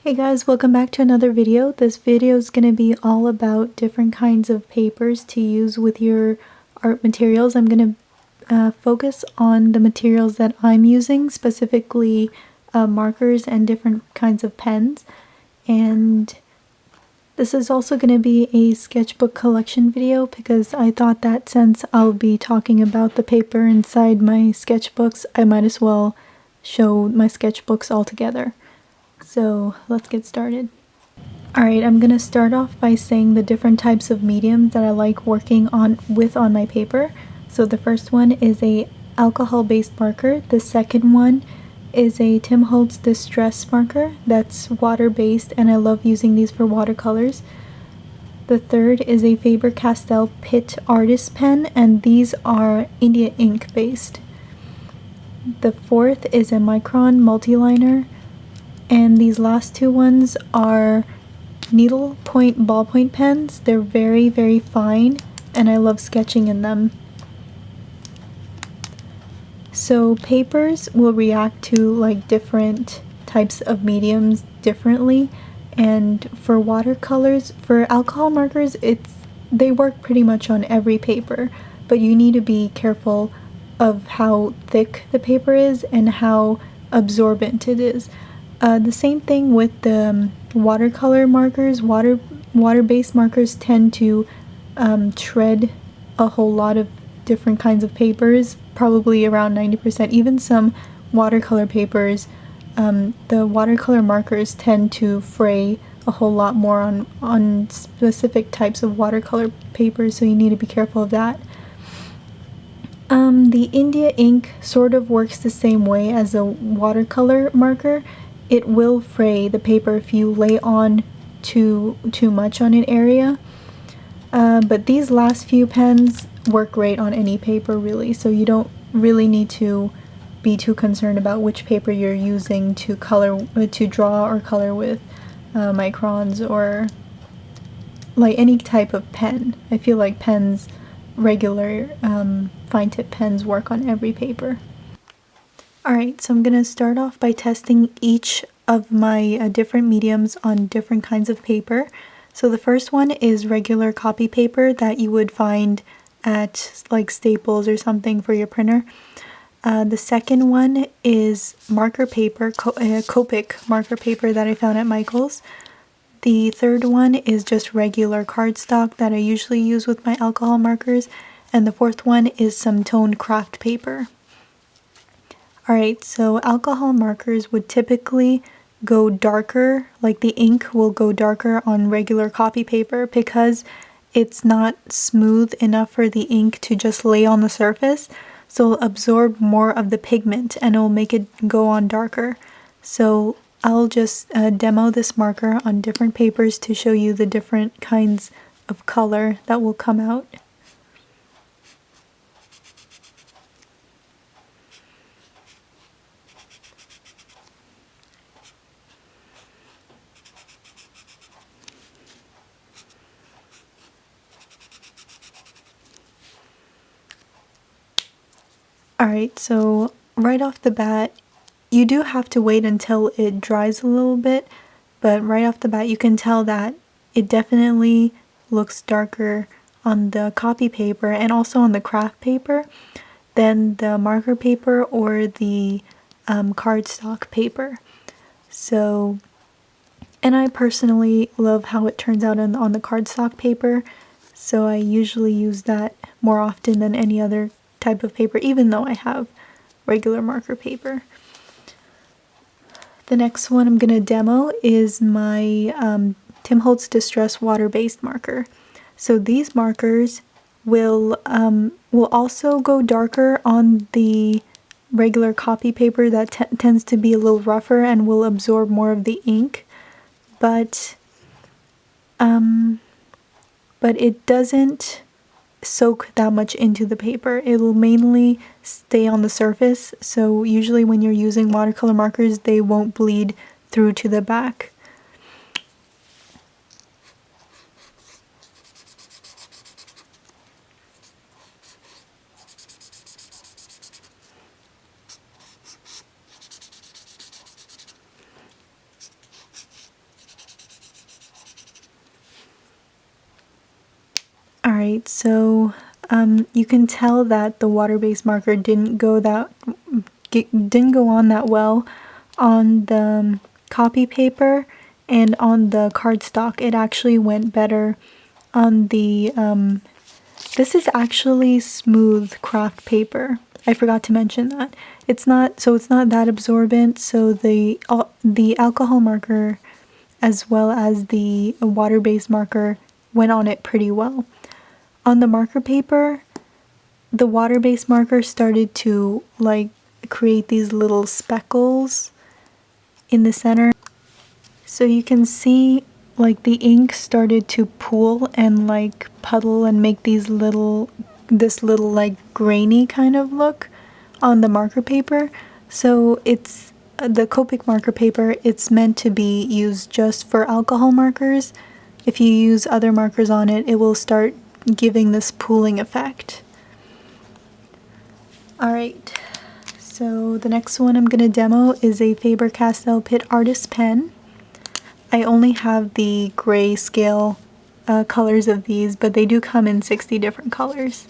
Hey guys, welcome back to another video. This video is going to be all about different kinds of papers to use with your art materials. I'm going to focus on the materials that I'm using, specifically markers and different kinds of pens. And this is also going to be a sketchbook collection video because I thought that since I'll be talking about the paper inside my sketchbooks, I might as well show my sketchbooks all together. So let's get started. Alright, I'm gonna start off by saying the different types of mediums that I like working with on my paper. So the first one is a alcohol-based marker. The second one is a Tim Holtz Distress marker that's water-based, and I love using these for watercolors. The third is a Faber-Castell Pitt artist pen, and these are India ink based. The fourth is a Micron multiliner. And these last two ones are needle point ballpoint pens. They're very, very fine, and I love sketching in them. So papers will react to like different types of mediums differently, and for watercolors, for alcohol markers, they work pretty much on every paper, but you need to be careful of how thick the paper is and how absorbent it is. The same thing with the watercolor markers. Water-based markers tend to tread a whole lot of different kinds of papers, probably around 90%. Even some watercolor papers, the watercolor markers tend to fray a whole lot more on specific types of watercolor papers, so you need to be careful of that. The India ink sort of works the same way as a watercolor marker. It will fray the paper if you lay on too much on an area. But these last few pens work great on any paper really, so you don't really need to be too concerned about which paper you're using to draw or color with microns or like any type of pen. I feel like pens, regular fine tip pens, work on every paper. Alright, so I'm going to start off by testing each of my different mediums on different kinds of paper. So the first one is regular copy paper that you would find at like Staples or something for your printer. The second one is marker paper, Copic marker paper that I found at Michael's. The third one is just regular cardstock that I usually use with my alcohol markers. And the fourth one is some toned craft paper. Alright, so alcohol markers would typically go darker, like the ink will go darker on regular copy paper because it's not smooth enough for the ink to just lay on the surface, so it'll absorb more of the pigment and it'll make it go on darker. So I'll just demo this marker on different papers to show you the different kinds of color that will come out. Alright, so right off the bat, you do have to wait until it dries a little bit, but right off the bat you can tell that it definitely looks darker on the copy paper and also on the craft paper than the marker paper or the cardstock paper. So, and I personally love how it turns out on the cardstock paper, so I usually use that more often than any other type of paper, even though I have regular marker paper. The next one I'm going to demo is my Tim Holtz Distress water-based marker. So these markers will also go darker on the regular copy paper that tends to be a little rougher and will absorb more of the ink, but it doesn't soak that much into the paper. It will mainly stay on the surface, so usually when you're using watercolor markers they won't bleed through to the back. Alright, so you can tell that the water-based marker didn't go on that well on the copy paper, and on the cardstock it actually went better on the this is actually smooth craft paper. I forgot to mention that. It's not that absorbent, so the alcohol marker as well as the water-based marker went on it pretty well. On the marker paper, the water-based marker started to like create these little speckles in the center. So you can see like the ink started to pool and like puddle and make this little like grainy kind of look on the marker paper. So it's the Copic marker paper, it's meant to be used just for alcohol markers. If you use other markers on it, it will start giving this pooling effect. Alright, so the next one I'm going to demo is a Faber-Castell Pitt Artist Pen. I only have the grayscale colors of these, but they do come in 60 different colors.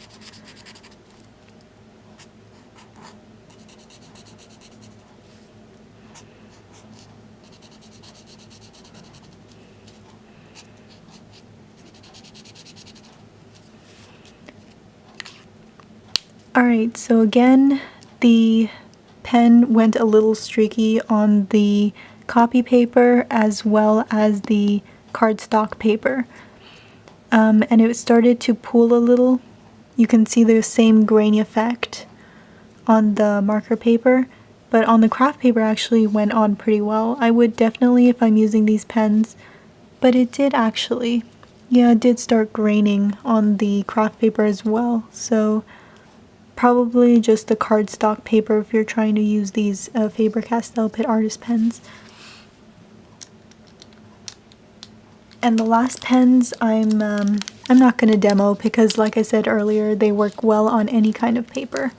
Alright, so again, the pen went a little streaky on the copy paper as well as the cardstock paper. And it started to pool a little. You can see the same grainy effect on the marker paper, but on the craft paper actually went on pretty well. I would definitely, if I'm using these pens, but it did actually, yeah, it did start graining on the craft paper as well. So probably just the cardstock paper if you're trying to use these Faber-Castell Pitt Artist pens. And the last pens I'm not going to demo because, like I said earlier, they work well on any kind of paper.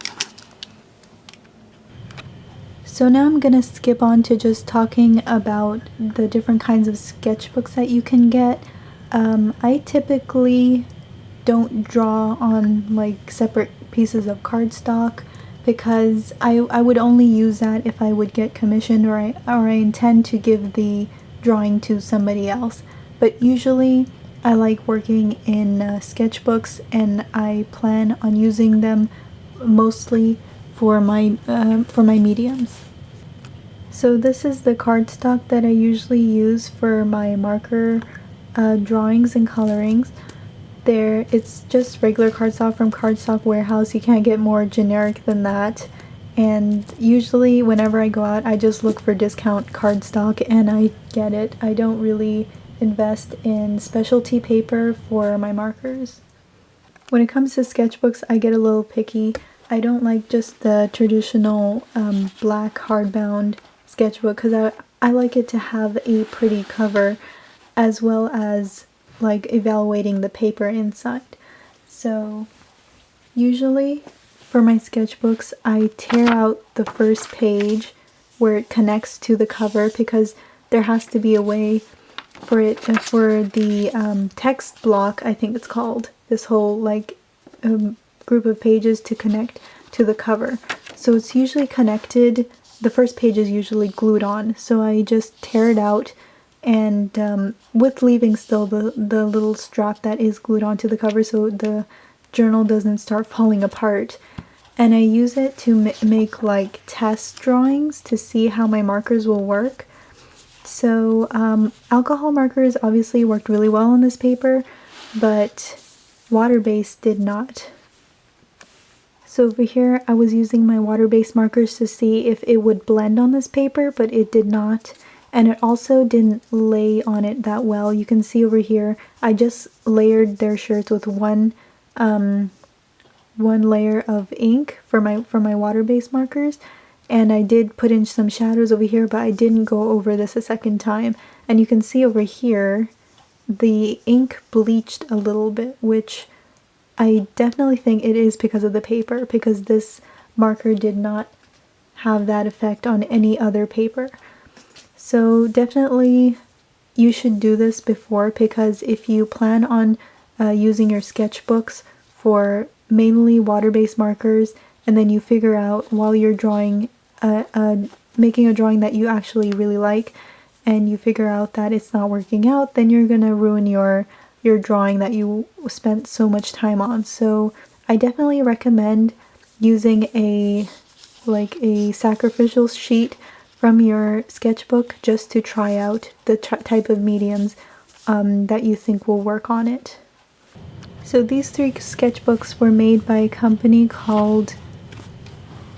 So now I'm going to skip on to just talking about the different kinds of sketchbooks that you can get. I typically don't draw on like separate pieces of cardstock because I would only use that if I would get commissioned or I intend to give the drawing to somebody else. But usually I like working in sketchbooks, and I plan on using them mostly for my mediums. So this is the cardstock that I usually use for my marker drawings and colorings. It's just regular cardstock from Cardstock Warehouse. You can't get more generic than that. And usually whenever I go out, I just look for discount cardstock and I get it. I don't really invest in specialty paper for my markers. When it comes to sketchbooks, I get a little picky. I don't like just the traditional black hardbound sketchbook because I like it to have a pretty cover as well as like evaluating the paper inside. So usually for my sketchbooks I tear out the first page where it connects to the cover because there has to be a way for the text block, I think it's called, this whole like group of pages to connect to the cover. So it's usually connected, the first page is usually glued on, so I just tear it out and with leaving still the little strap that is glued onto the cover so the journal doesn't start falling apart. And I use it to make like test drawings to see how my markers will work. So alcohol markers obviously worked really well on this paper, but water-based did not. So over here I was using my water-based markers to see if it would blend on this paper, but it did not. And it also didn't lay on it that well. You can see over here, I just layered their shirts with one layer of ink for my water-based markers. And I did put in some shadows over here, but I didn't go over this a second time. And you can see over here, the ink bleached a little bit, which I definitely think it is because of the paper, because this marker did not have that effect on any other paper. So definitely you should do this before, because if you plan on using your sketchbooks for mainly water-based markers, and then you figure out while you're drawing, making a drawing that you actually really like, and you figure out that it's not working out, then you're gonna ruin your drawing that you spent so much time on. So I definitely recommend using a sacrificial sheet from your sketchbook just to try out the type of mediums that you think will work on it. So these 3 sketchbooks were made by a company called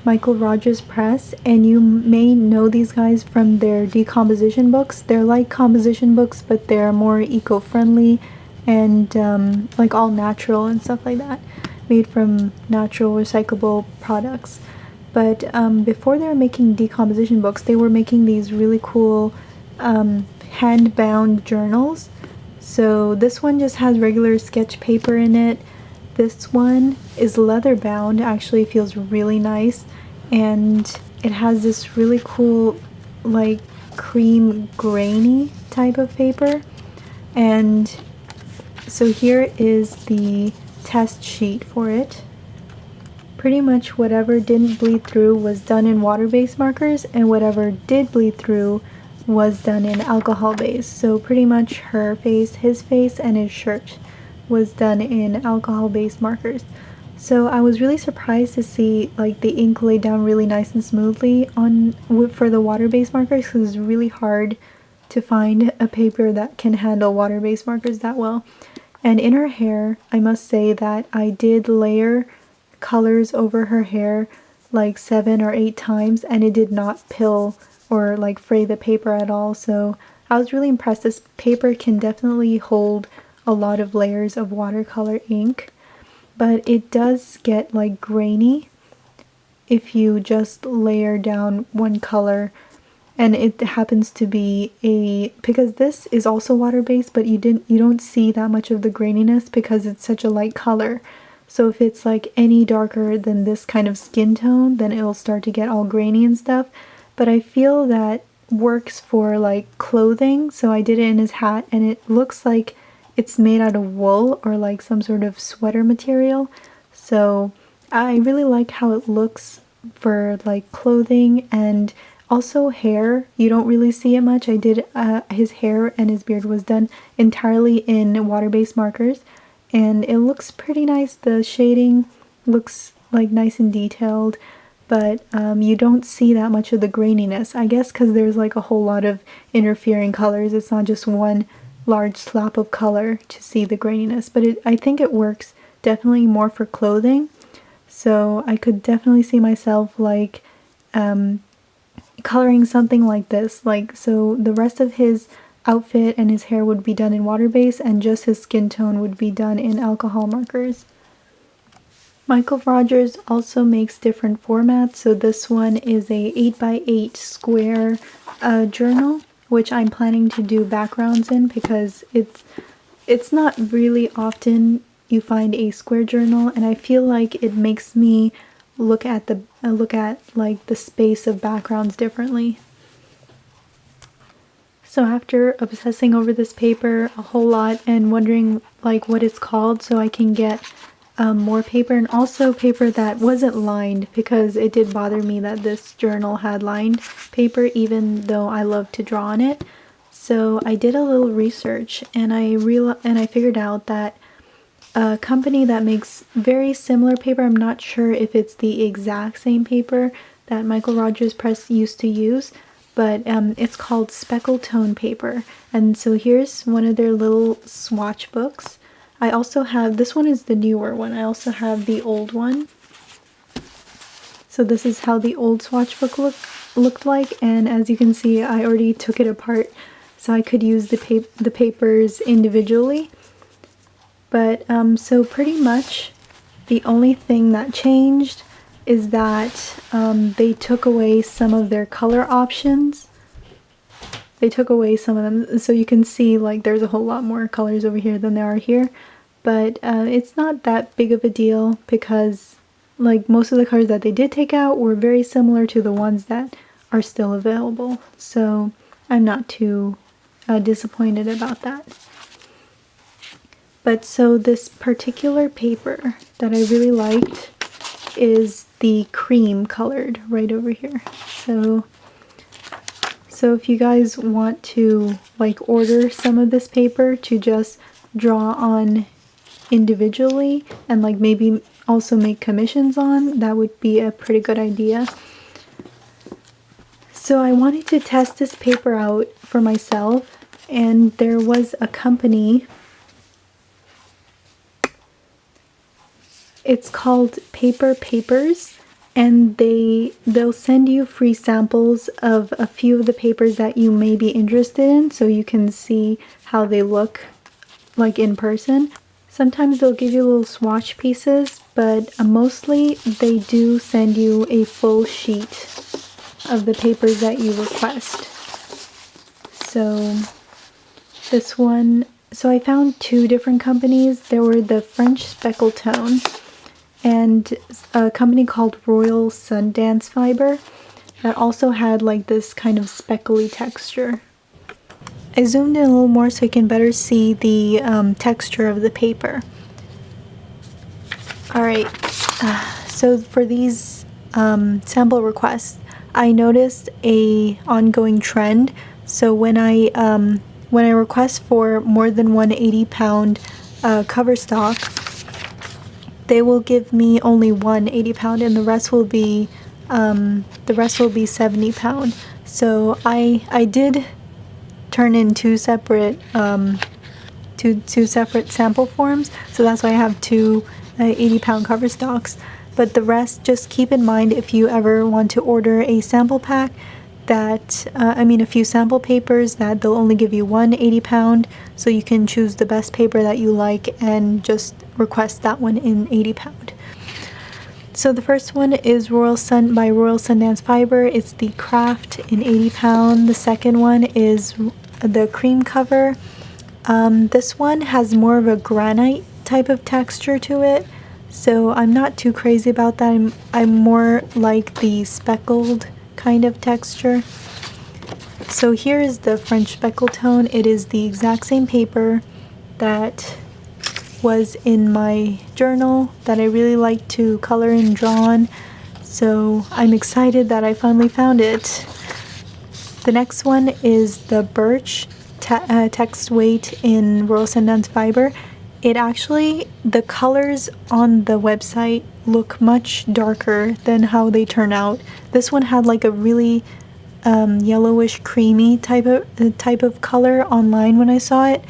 Michael Rogers Press, and you may know these guys from their decomposition books. They're like composition books, but they're more eco-friendly and like all natural and stuff like that, made from natural recyclable products. But before they were making decomposition books, they were making these really cool hand-bound journals. So this one just has regular sketch paper in it. This one is leather bound, actually feels really nice, and it has this really cool like cream grainy type of paper. And so here is the test sheet for it. Pretty much whatever didn't bleed through was done in water-based markers, and whatever did bleed through was done in alcohol-based. So pretty much her face, his face, and his shirt was done in alcohol-based markers. So I was really surprised to see like the ink lay down really nice and smoothly for the water-based markers, because it's really hard to find a paper that can handle water-based markers that well. And in her hair, I must say that I did layer colors over her hair like 7 or 8 times, and it did not pill or like fray the paper at all. So I was really impressed. This paper can definitely hold a lot of layers of watercolor ink, but it does get like grainy if you just layer down one color. And it happens to be because this is also water-based, but you don't see that much of the graininess because it's such a light color. So if it's like any darker than this kind of skin tone, then it'll start to get all grainy and stuff. But I feel that works for like clothing, so I did it in his hat, and it looks like it's made out of wool or like some sort of sweater material. So I really like how it looks for like clothing. And also hair, you don't really see it much. I did his hair and his beard was done entirely in water-based markers, and it looks pretty nice. The shading looks like nice and detailed, but you don't see that much of the graininess, I guess because there's like a whole lot of interfering colors. It's not just one large slap of color to see the graininess, but I think it works definitely more for clothing. So I could definitely see myself like coloring something like this, so the rest of his outfit and his hair would be done in water-based, and just his skin tone would be done in alcohol markers. Michael Rogers also makes different formats. So this one is a 8x8 square journal, which I'm planning to do backgrounds in, because it's not really often you find a square journal, and I feel like it makes me look at like the space of backgrounds differently. So after obsessing over this paper a whole lot and wondering like what it's called so I can get more paper, and also paper that wasn't lined, because it did bother me that this journal had lined paper even though I love to draw on it. So I did a little research, and I figured out that a company that makes very similar paper, I'm not sure if it's the exact same paper that Michael Rogers Press used to use, but it's called Speckle tone paper. And so here's one of their little swatch books. I also have, this one is the newer one, I also have the old one. So this is how the old swatch book looked like, and as you can see I already took it apart so I could use the papers individually. But so pretty much the only thing that changed is that they took away some of their color options. They took away some of them, so you can see like there's a whole lot more colors over here than there are here. But it's not that big of a deal, because like most of the colors that they did take out were very similar to the ones that are still available. So I'm not too disappointed about that. But so this particular paper that I really liked is the cream colored right over here. So if you guys want to like order some of this paper to just draw on individually and like maybe also make commissions on, that would be a pretty good idea. So I wanted to test this paper out for myself, and there was a company, it's called Paper Papers, and they'll send you free samples of a few of the papers that you may be interested in so you can see how they look like in person. Sometimes they'll give you little swatch pieces, but mostly they do send you a full sheet of the papers that you request. So this one, so I found two different companies. There were the French Speckle Tone and a company called Royal Sundance Fiber that also had like this kind of speckly texture. I zoomed in a little more so you can better see the texture of the paper. Alright, so for these sample requests, I noticed a ongoing trend. So when I request for more than 180-pound cover stock, they will give me only one 80-pound, and the rest will be 70-pound. So I did turn in two separate sample forms, so that's why I have two 80-pound cover stocks. But the rest, just keep in mind if you ever want to order a sample pack that, a few sample papers, that they'll only give you one 80-pound, so you can choose the best paper that you like and just request that one in 80-pound. So the first one is by Royal Sundance Fiber. It's the Craft in 80-pound. The second one is the cream cover. This one has more of a granite type of texture to it, so I'm not too crazy about that. I'm more like the speckled kind of texture. So here is the French Speckle Tone. It is the exact same paper that was in my journal that I really like to color and draw on, so I'm excited that I finally found it. The next one is the Birch Text Weight in Royal Sundance Fiber. It actually, the colors on the website look much darker than how they turn out. This one had like a really yellowish creamy type of color online when I saw it,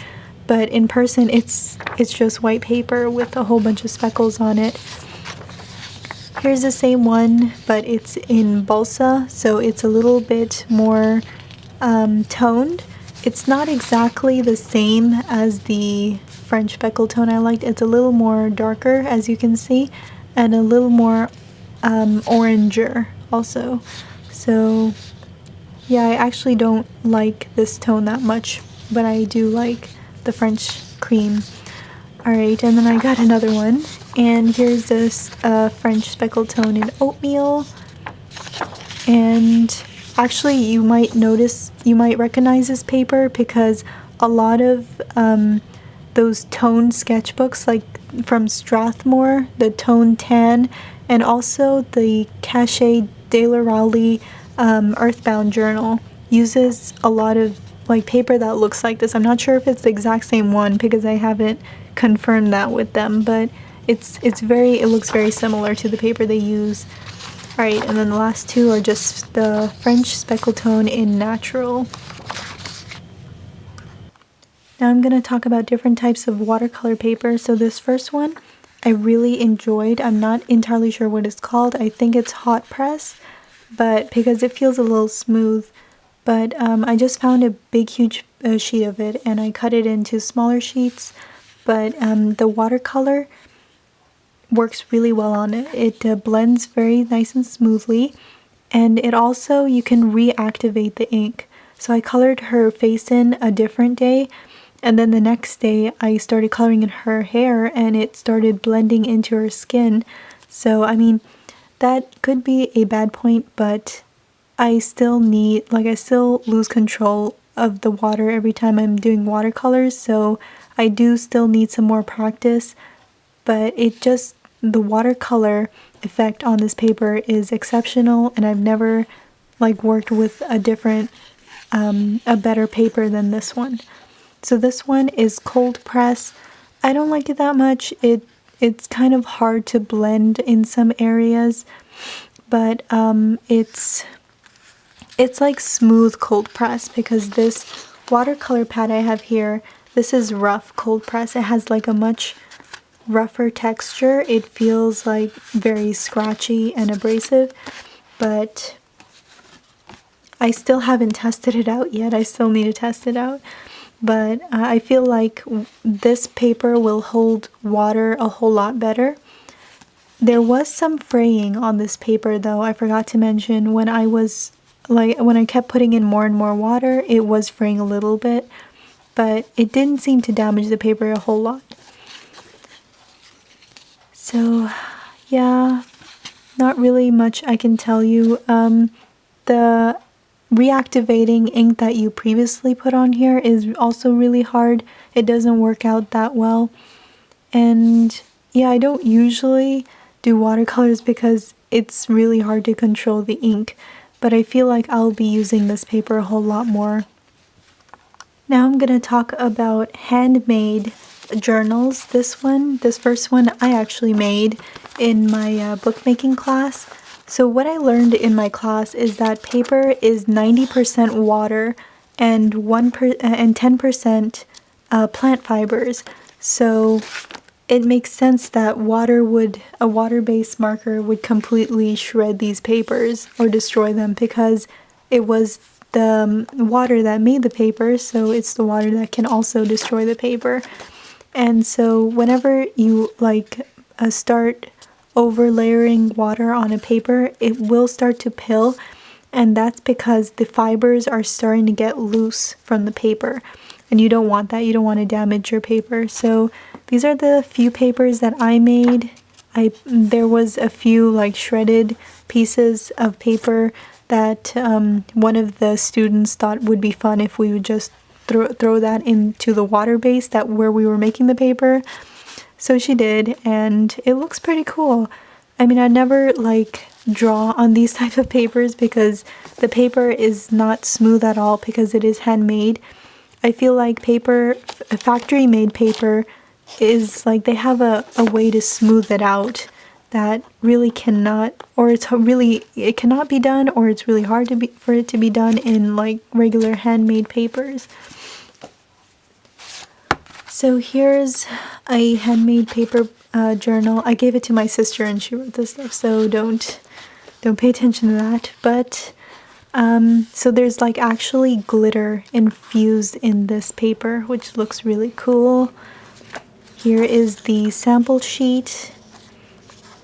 but in person it's just white paper with a whole bunch of speckles on it. Here's the same one, but it's in balsa, so it's a little bit more toned. It's not exactly the same as the French Speckle Tone I liked. It's a little more darker, as you can see, and a little more oranger also. So yeah, I actually don't like this tone that much, but I do like the French cream. Alright, and then I got another one, and here's this French Speckle Tone in Oatmeal. And actually you might recognize this paper because a lot of those toned sketchbooks, like from Strathmore, the Tone Tan, and also the Cachet de la Rowley Earthbound journal uses a lot of like paper that looks like this. I'm not sure if it's the exact same one because I haven't confirmed that with them, but it looks very similar to the paper they use. Alright, and then the last two are just the French Speckle Tone in Natural. Now I'm going to talk about different types of watercolor paper. So this first one I really enjoyed. I'm not entirely sure what it's called. I think it's hot press, but because it feels a little smooth. But I just found a big huge sheet of it and I cut it into smaller sheets. But the watercolor works really well on it. It blends very nice and smoothly, and it also, you can reactivate the ink. So I colored her face in a different day, and then the next day I started coloring in her hair and it started blending into her skin. So I mean, that could be a bad point, but I still lose control of the water every time I'm doing watercolors, so I do still need some more practice, but the watercolor effect on this paper is exceptional, and I've never like worked with a better paper than this one. So this one is cold press. I don't like it that much. It's kind of hard to blend in some areas, but it's like smooth cold press, because this watercolor pad I have here, this is rough cold press. It has like a much rougher texture. It feels like very scratchy and abrasive, but I still haven't tested it out yet. I still need to test it out. But I feel like this paper will hold water a whole lot better. There was some fraying on this paper though, I forgot to mention. When I kept putting in more and more water, it was fraying a little bit, but it didn't seem to damage the paper a whole lot. So yeah, not really much I can tell you. The reactivating ink that you previously put on here is also really hard. It doesn't work out that well. And yeah, I don't usually do watercolors because it's really hard to control the ink, but I feel like I'll be using this paper a whole lot more. Now I'm gonna talk about Handmade Journals. This first one I actually made in my bookmaking class. So what I learned in my class is that paper is 90% water and 10% plant fibers. So it makes sense that a water-based marker would completely shred these papers or destroy them, because it was the water that made the paper, so it's the water that can also destroy the paper. And so whenever you start over layering water on a paper, it will start to pill, and that's because the fibers are starting to get loose from the paper, and you don't want that. You don't want to damage your paper. So these are the few papers that I made. There was a few like shredded pieces of paper that one of the students thought would be fun if we would just throw that into the water base where we were making the paper. So she did, and it looks pretty cool. I mean, I never draw on these type of papers because the paper is not smooth at all, because it is handmade. I feel like factory made paper is they have a way to smooth it out that really cannot, or it cannot be done, or it's really hard for it to be done in regular handmade papers. So here's a handmade paper journal. I gave it to my sister and she wrote this stuff, so don't pay attention to that. But so there's actually glitter infused in this paper, which looks really cool. Here is the sample sheet.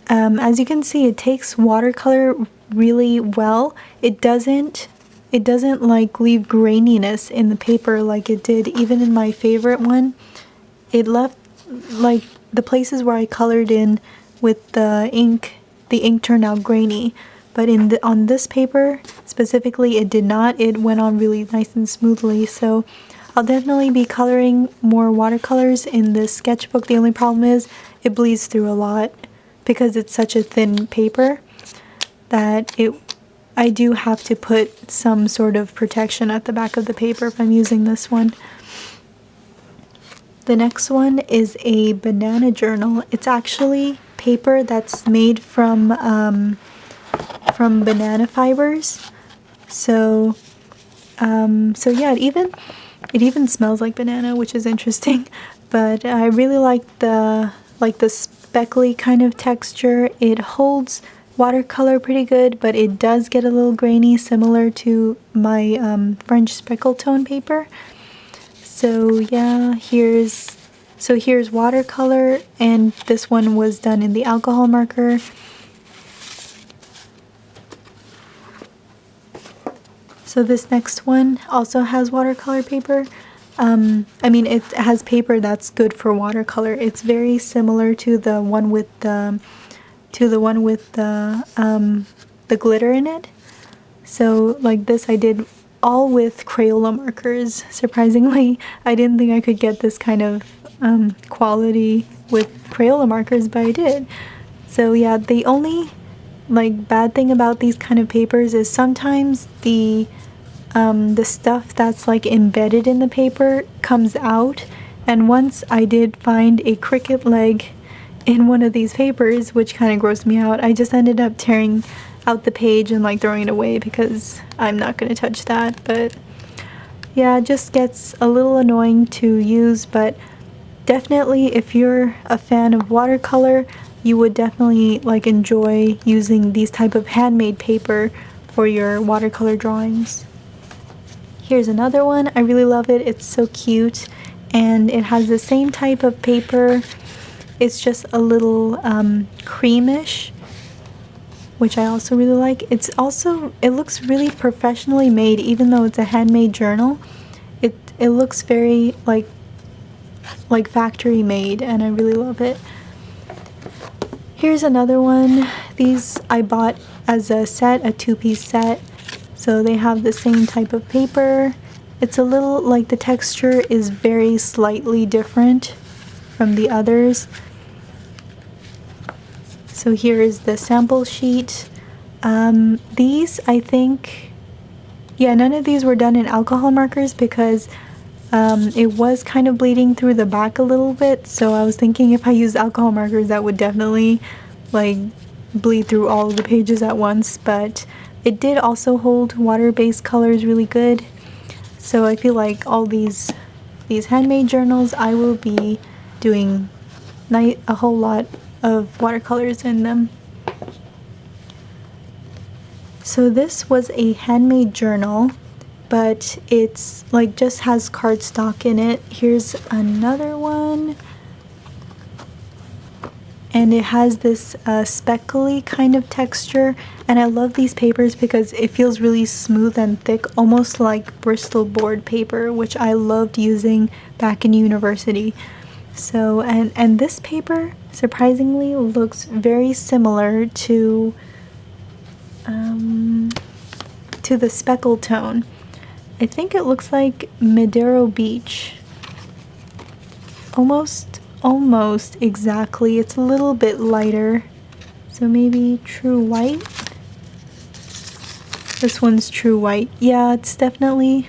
As you can see, it takes watercolor really well. It doesn't leave graininess in the paper like it did even in my favorite one. It left the places where I colored in with the ink turned out grainy, but on this paper specifically it did not. It went on really nice and smoothly. So I'll definitely be coloring more watercolors in this sketchbook. The only problem is it bleeds through a lot because it's such a thin paper that I do have to put some sort of protection at the back of the paper if I'm using this one. The next one is a banana journal. It's actually paper that's made from banana fibers. So yeah, it even smells like banana, which is interesting. But I really like the speckly kind of texture. It holds watercolor pretty good, but it does get a little grainy, similar to my French speckle tone paper. So yeah, here's watercolor, and this one was done in the alcohol marker. So this next one also has watercolor paper. I mean, it has paper that's good for watercolor. It's very similar to the one with the glitter in it. So this I did all with Crayola markers. Surprisingly, I didn't think I could get this kind of quality with Crayola markers, but I did. So yeah, the only like bad thing about these kind of papers is sometimes the stuff that's like embedded in the paper comes out, and once I did find a cricket leg in one of these papers, which kind of grossed me out. I just ended up tearing out the page and like throwing it away because I'm not going to touch that. But yeah, it just gets a little annoying to use, but definitely if you're a fan of watercolor, you would definitely like enjoy using these type of handmade paper for your watercolor drawings. Here's another one. I really love it. It's so cute, and it has the same type of paper. It's just a little creamish, which I also really like. It looks really professionally made, even though it's a handmade journal. It looks very like factory made, and I really love it. Here's another one. These I bought as a set, a two-piece set. So they have the same type of paper. It's a little like the texture is very slightly different from the others. So here is the sample sheet. These, I think, yeah, none of these were done in alcohol markers because it was kind of bleeding through the back a little bit. So I was thinking if I used alcohol markers, that would definitely like bleed through all of the pages at once. But it did also hold water-based colors really good. So I feel like all these handmade journals, I will be doing a whole lot of watercolors in them. So this was a handmade journal, but it's like just has cardstock in it. Here's another one, and it has this speckly kind of texture, and I love these papers because it feels really smooth and thick, almost like Bristol board paper, which I loved using back in university. So and this paper surprisingly looks very similar to the Speckle tone. I think it looks like Madero Beach. Almost exactly. It's a little bit lighter. So maybe True White. This one's True White. Yeah, it's definitely...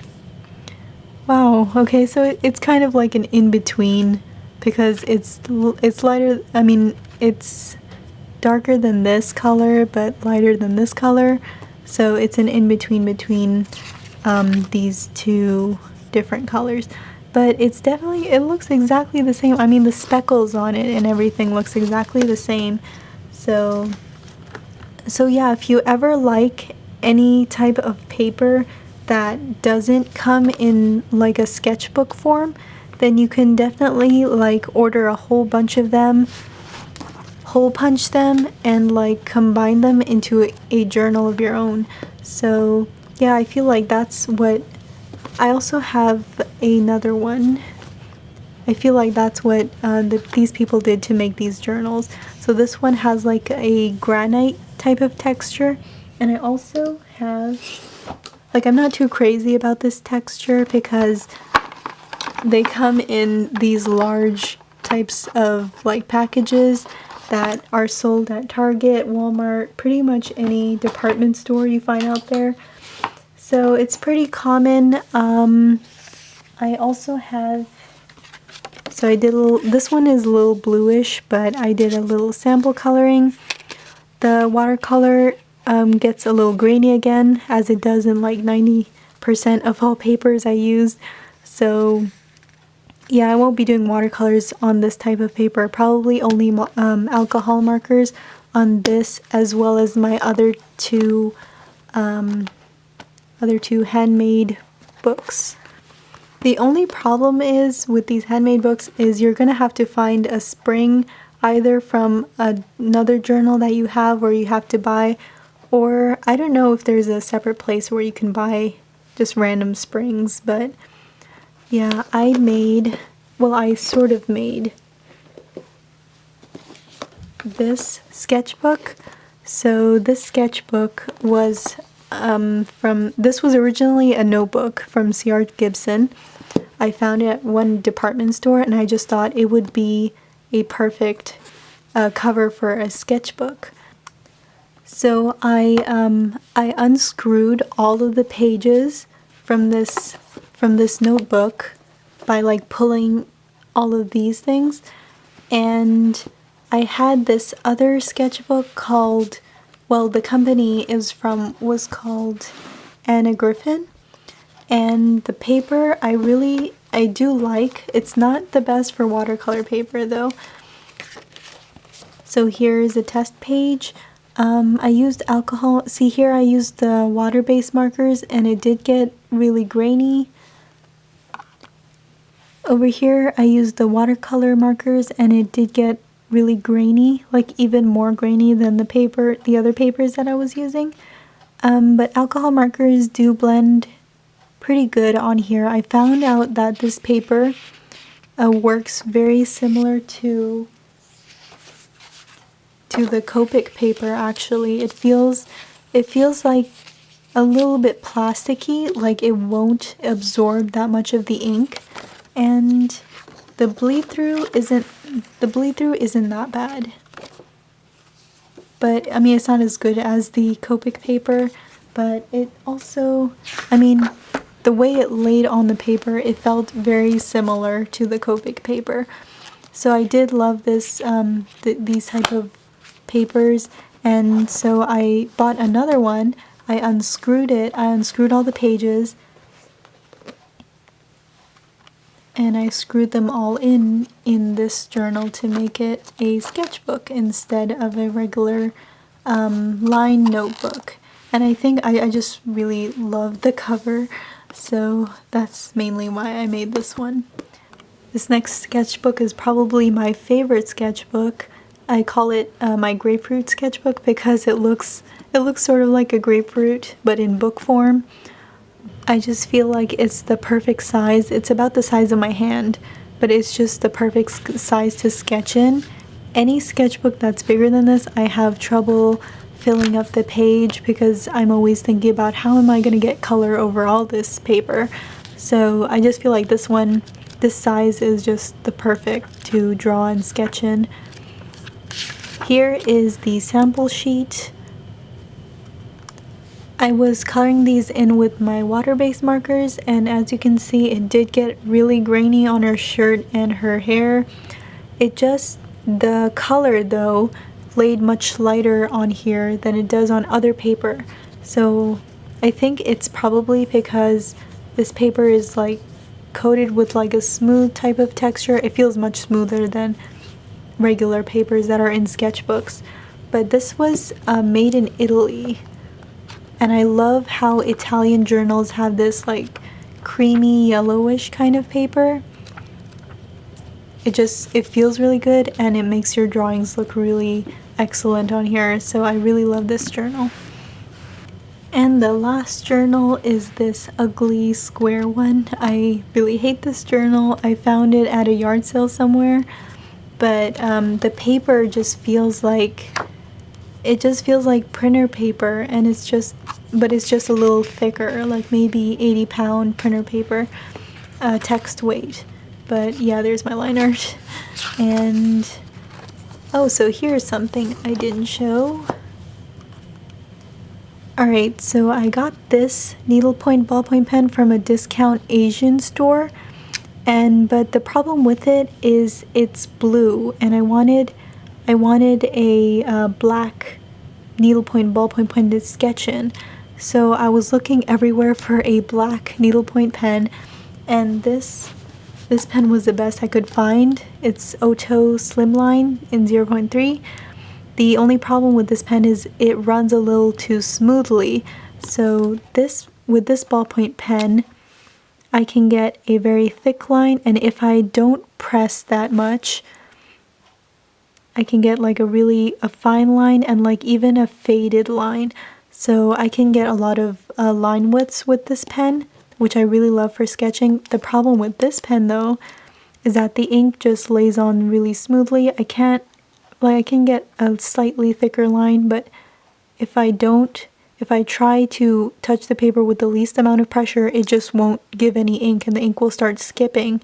Wow, okay, so it's kind of like an in-between because it's lighter, I mean, it's darker than this color but lighter than this color. So it's an in-between between these two different colors. But it's definitely, it looks exactly the same. I mean, the speckles on it and everything looks exactly the same. So yeah, if you ever like any type of paper that doesn't come in like a sketchbook form, then you can definitely like order a whole bunch of them, hole punch them, and like combine them into a journal of your own. So yeah, I feel like that's what... I also have another one. I feel like that's what these people did to make these journals. So this one has like a granite type of texture, and I also have, like, I'm not too crazy about this texture because they come in these large types of like packages that are sold at Target, Walmart, pretty much any department store you find out there. So it's pretty common. I also have, so I did a little, this one is a little bluish, but I did a little sample coloring. The watercolor gets a little grainy again, as it does in like 90% of all papers I used. So yeah, I won't be doing watercolors on this type of paper. Probably only alcohol markers on this, as well as my other two handmade books. The only problem is with these handmade books is you're gonna have to find a spring either from another journal that you have or you have to buy, or I don't know if there's a separate place where you can buy just random springs. But yeah, I sort of made this sketchbook. So this sketchbook was this was originally a notebook from C.R. Gibson. I found it at one department store, and I just thought it would be a perfect cover for a sketchbook. So I unscrewed all of the pages from this notebook by like pulling all of these things, and I had this other sketchbook called, well, the company was called Anna Griffin, and the paper I do like. It's not the best for watercolor paper though. So here's a test page. I used alcohol. See here, I used the water-based markers, and it did get really grainy. Over here, I used the watercolor markers, and it did get really grainy, like even more grainy than the other papers that I was using. But alcohol markers do blend pretty good on here. I found out that this paper works very similar to the Copic paper. Actually, it feels like a little bit plasticky, like it won't absorb that much of the ink, and the bleed through isn't that bad. But I mean, it's not as good as the Copic paper, but it also, I mean, the way it laid on the paper, it felt very similar to the Copic paper. So I did love this these type of papers, and so I bought another one. I unscrewed it. I unscrewed all the pages, and I screwed them all in this journal to make it a sketchbook instead of a regular lined notebook. And I think I just really love the cover, so that's mainly why I made this one. This next sketchbook is probably my favorite sketchbook. I call it my Grapefruit Sketchbook because it looks sort of like a grapefruit, but in book form. I just feel like it's the perfect size. It's about the size of my hand, but it's just the perfect size to sketch in. Any sketchbook that's bigger than this, I have trouble filling up the page because I'm always thinking about how am I going to get color over all this paper. So I just feel like this size is just the perfect to draw and sketch in. Here is the sample sheet. I was coloring these in with my water-based markers, and as you can see, it did get really grainy on her shirt and her hair. The color though laid much lighter on here than it does on other paper. So I think it's probably because this paper is like coated with like a smooth type of texture. It feels much smoother than regular papers that are in sketchbooks. But this was made in Italy, and I love how Italian journals have this like creamy yellowish kind of paper. It feels really good, and it makes your drawings look really excellent on here, so I really love this journal. And the last journal is this ugly square one. I really hate this journal. I found it at a yard sale somewhere, but the paper just feels like printer paper, and it's just a little thicker, like maybe 80-pound printer paper text weight. But yeah, there's my line art. And oh, so here's something I didn't show. Alright, so I got this needlepoint ballpoint pen from a discount Asian store, but the problem with it is it's blue, and I wanted a black needlepoint ballpoint pen to sketch in. So I was looking everywhere for a black needlepoint pen, and this pen was the best I could find. It's Oto Slimline in 0.3. The only problem with this pen is it runs a little too smoothly. So with this ballpoint pen, I can get a very thick line, and if I don't press that much, I can get like a fine line and like even a faded line. So I can get a lot of line widths with this pen, which I really love for sketching. The problem with this pen though is that the ink just lays on really smoothly. I can get a slightly thicker line, but if I don't if I try to touch the paper with the least amount of pressure, it just won't give any ink and the ink will start skipping.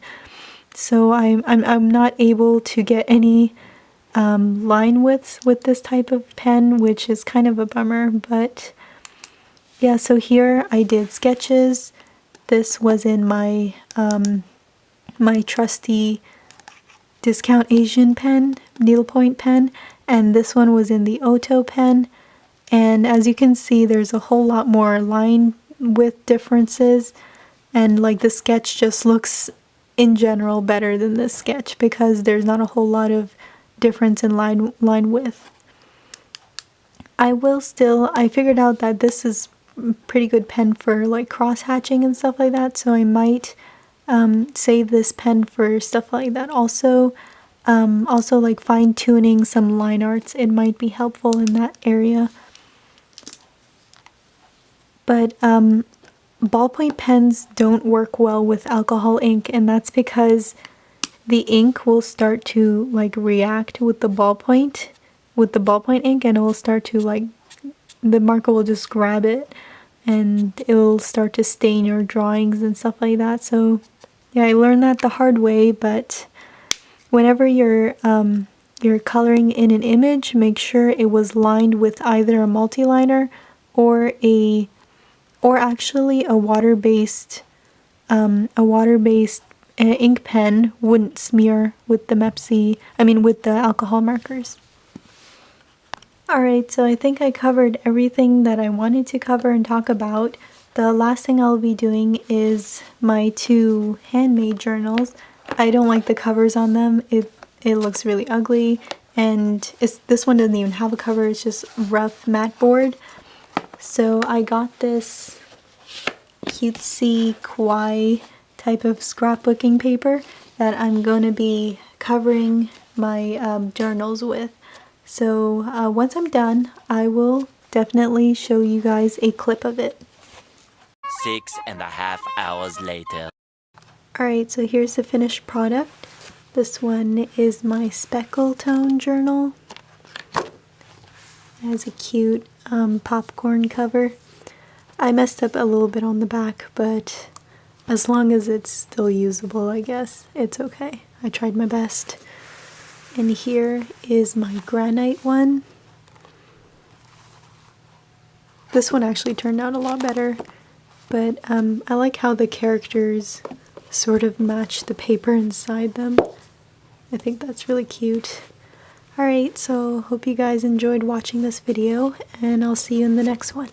So I'm not able to get any line widths with this type of pen, which is kind of a bummer. But yeah, so here I did sketches. This was in my my trusty discount Asian pen, needlepoint pen, and this one was in the Oto pen. And as you can see, there's a whole lot more line width differences, and like the sketch just looks in general better than this sketch because there's not a whole lot of difference in line width. I figured out that this is a pretty good pen for like cross hatching and stuff like that, so I might save this pen for stuff like that. Also like fine tuning some line arts, it might be helpful in that area. But ballpoint pens don't work well with alcohol ink, and that's because the ink will start to like react with the ballpoint ink, and it will start to like, the marker will just grab it and it will start to stain your drawings and stuff like that. So yeah, I learned that the hard way. But whenever you're coloring in an image, make sure it was lined with either a multi-liner or actually a water-based ink pen wouldn't smear with with the alcohol markers. Alright, so I think I covered everything that I wanted to cover and talk about. The last thing I'll be doing is my 2 handmade journals. I don't like the covers on them. It looks really ugly, and this one doesn't even have a cover, it's just rough mat board. So I got this cutesy kawaii type of scrapbooking paper that I'm going to be covering my journals with. So once I'm done, I will definitely show you guys a clip of it. 6.5 hours later. Alright, so here's the finished product. This one is my Speckle tone journal. It has a cute popcorn cover. I messed up a little bit on the back, but as long as it's still usable, I guess it's okay. I tried my best. And here is my granite one. This one actually turned out a lot better, but I like how the characters sort of match the paper inside them. I think that's really cute. Alright, so hope you guys enjoyed watching this video, and I'll see you in the next one.